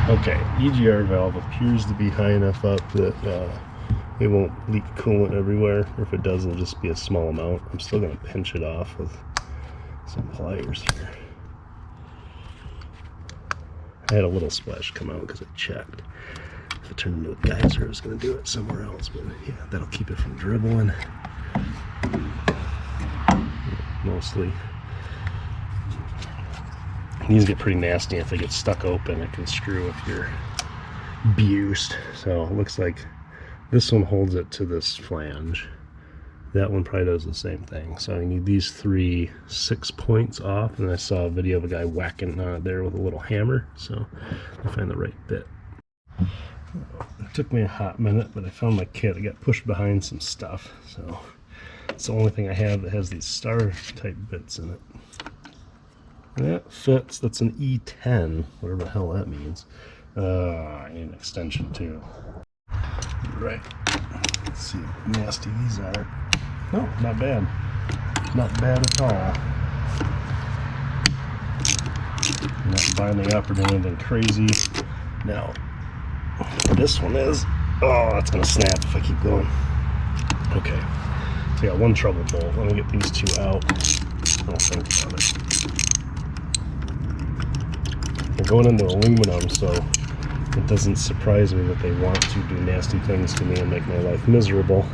Okay, EGR valve appears to be high enough up that it won't leak coolant everywhere, or if it does, it'll just be a small amount. I'm still going to pinch it off with some pliers here. I had a little splash come out because I checked. If it turned into a geyser, I was going to do it somewhere else, but yeah, that'll keep it from dribbling. Mostly. These get pretty nasty if they get stuck open. It can screw with your boost. So it looks like this one holds it to this flange. That one probably does the same thing. So I need these 3 6 points off, and I saw a video of a guy whacking on it there with a little hammer. So I find the right bit. It took me a hot minute, but I found my kit. I got pushed behind some stuff. So it's the only thing I have that has these star type bits in it. That fits. That's an E10, whatever the hell that means. I need an extension too. Right. Let's see how nasty these are. No, not bad. Not bad at all. Not binding up or doing anything crazy. Now, this one is. Oh, that's gonna snap if I keep going. Okay. So I got one trouble bolt. Let me get these 2 out. Don't think about it. They're going into aluminum, so it doesn't surprise me that they want to do nasty things to me and make my life miserable.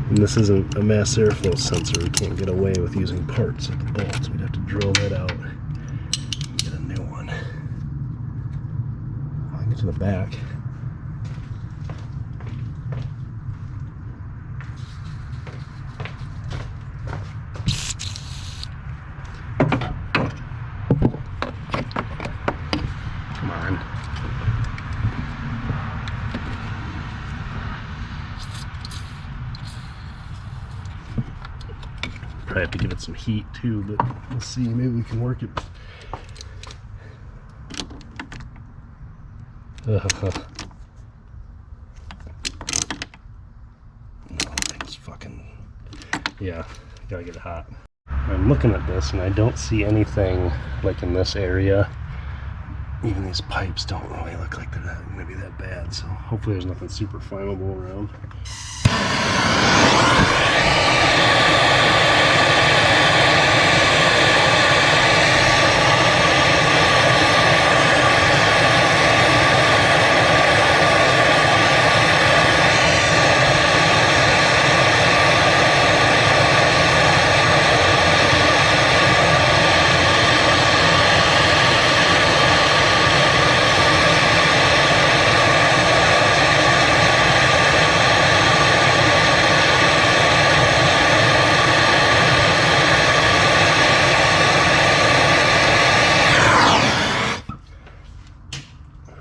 And this isn't a mass airflow sensor. We can't get away with using parts of the bolts. We'd have to drill that out. Get a new one. I'll get to the back. Probably have to give it some heat too, but we'll see. Maybe we can work it. No, thing's fucking. Yeah, gotta get it hot. I'm looking at this and I don't see anything like in this area. Even these pipes don't really look like they're gonna be that bad, so hopefully there's nothing super flammable around.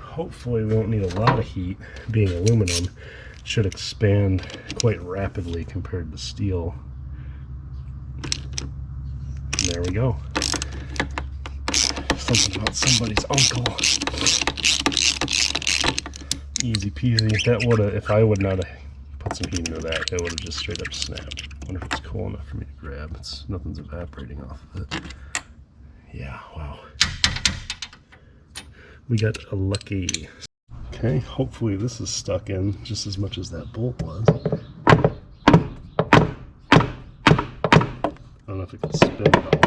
Hopefully we won't need a lot of heat. Being aluminum, it should expand quite rapidly compared to steel. And there we go. Something about somebody's uncle. Easy peasy. That would have, if I would not have put some heat into that, it would have just straight up snapped. I wonder if it's cool enough for me to grab. Nothing's evaporating off of it. Yeah, wow. We got a lucky. Okay, hopefully this is stuck in just as much as that bolt was. I don't know if it can spin at all.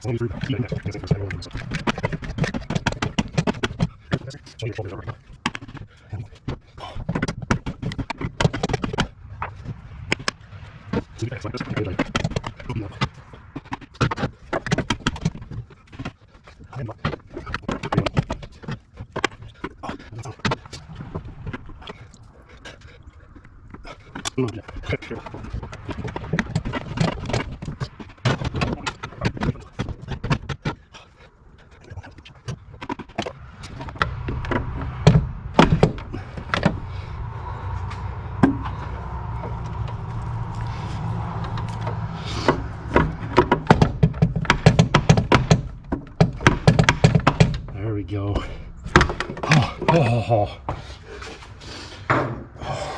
There we go.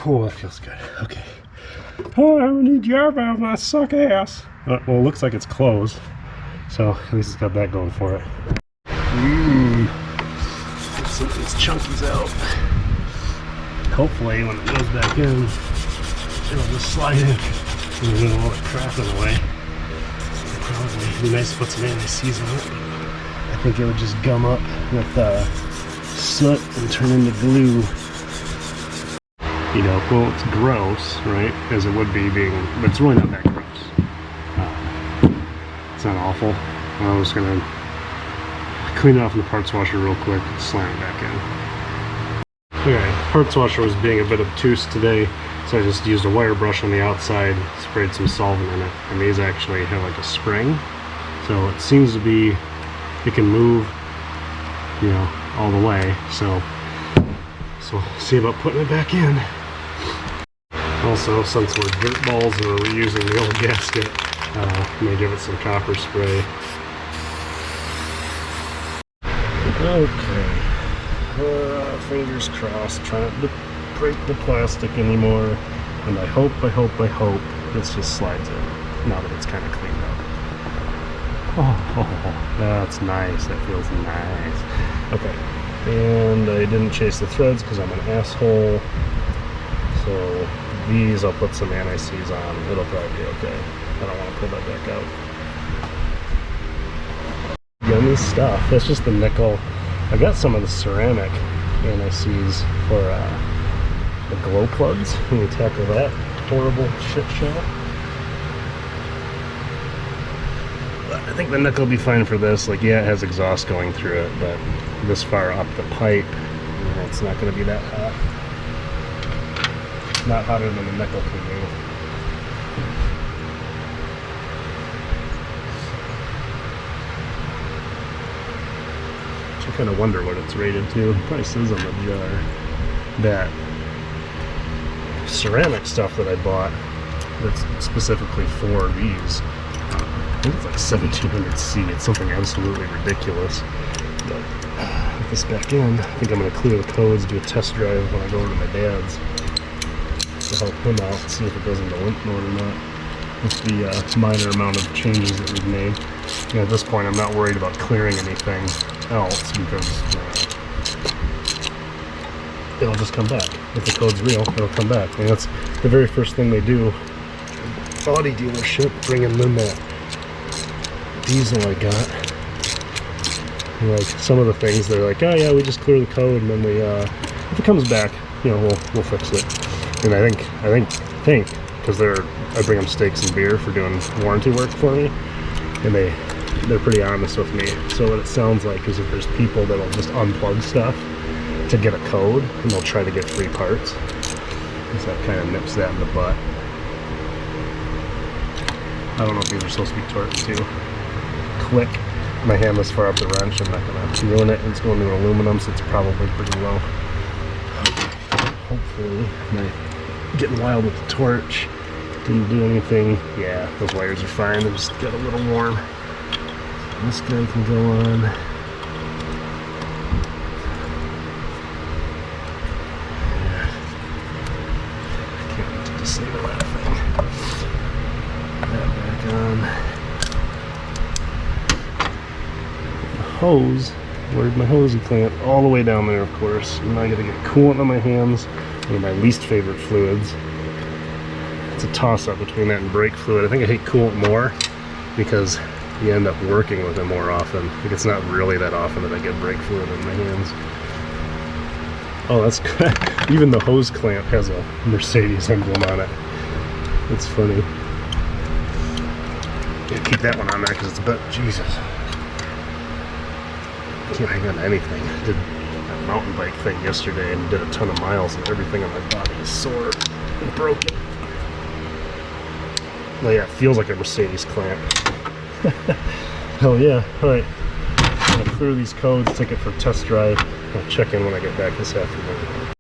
Oh, that feels good. Okay. Oh, I have an EGR valve, my suck ass. Well, it looks like it's closed, so at least it's got that going for it. Let's get these chunkies out. Hopefully, when it goes back in, it'll just slide in. There's a little crap in the way. It'd probably be nice to put some anti-seize on it. I think it would just gum up with soot and turn into glue. You know, well, it's gross, right? As it would be being, but it's really not that gross. It's not awful. I'm just gonna clean it off in the parts washer real quick and slam it back in. Okay, parts washer was being a bit obtuse today, so I just used a wire brush on the outside, sprayed some solvent in it, and these actually have like a spring, so it seems to be, it can move, you know, all the way. So we'll see about putting it back in. Also, since we're dirt balls and we're reusing the old gasket, I'm gonna give it some copper spray. Okay, fingers crossed, trying not to break the plastic anymore, and I hope this just slides in, now that it's kind of cleaned up. Oh, that's nice, that feels nice. Okay, and I didn't chase the threads because I'm an asshole, so these I'll put some anti-seize on, it'll probably be okay. I don't want to pull that back out. Yummy stuff. That's just the nickel. I got some of the ceramic anti-seize for the glow plugs when we tackle that horrible shit show. But I think the nickel will be fine for this. Like, yeah, it has exhaust going through it, but this far up the pipe, it's not going to be that hot. Not hotter than the nickel can do. I kind of wonder what it's rated to. It probably says on the jar. That ceramic stuff that I bought that's specifically for these, I think it's like 1700C. It's something absolutely ridiculous. But put this back in. I think I'm going to clear the codes, do a test drive when I go over to my dad's to help him out, see if it goes into limp mode or not, with the minor amount of changes that we've made. And at this point, I'm not worried about clearing anything else because it'll just come back. If the code's real, it'll come back. And that's the very first thing they do. Audi dealership, bringing in that diesel I got. And like some of the things, they're like, oh yeah, we just clear the code, and then we, if it comes back, you know, we'll fix it. And I think, because I bring them steaks and beer for doing warranty work for me, and they're pretty honest with me. So what it sounds like is if there's people that'll just unplug stuff to get a code, and they'll try to get free parts. So that kind of nips that in the butt. I don't know if these are supposed to be torqued too. Click. My hand this far up the wrench, I'm not going to ruin it. It's going to aluminum, so it's probably pretty low. Hopefully, my getting wild with the torch didn't do anything. Yeah, those wires are fine. They just got a little warm. This guy can go on. I can't wait to disable that thing. That back on. The hose. Where'd my hosey clamp? All the way down there, of course. And now I gotta get coolant on my hands. One of my least favorite fluids. It's a toss-up between that and brake fluid. I think I hate coolant more because you end up working with it more often. Like, it's not really that often that I get brake fluid in my hands. Oh, that's good. Even the hose clamp has a Mercedes emblem on it. It's funny. Yeah, keep that one on there because it's a bit, Jesus. Can't hang on to anything. I did a mountain bike thing yesterday and did a ton of miles, and everything on my body is sore and broken. Oh yeah, it feels like a Mercedes clamp. Hell yeah. Alright. I'm gonna clear these codes, take it for a test drive. I'll check in when I get back this afternoon.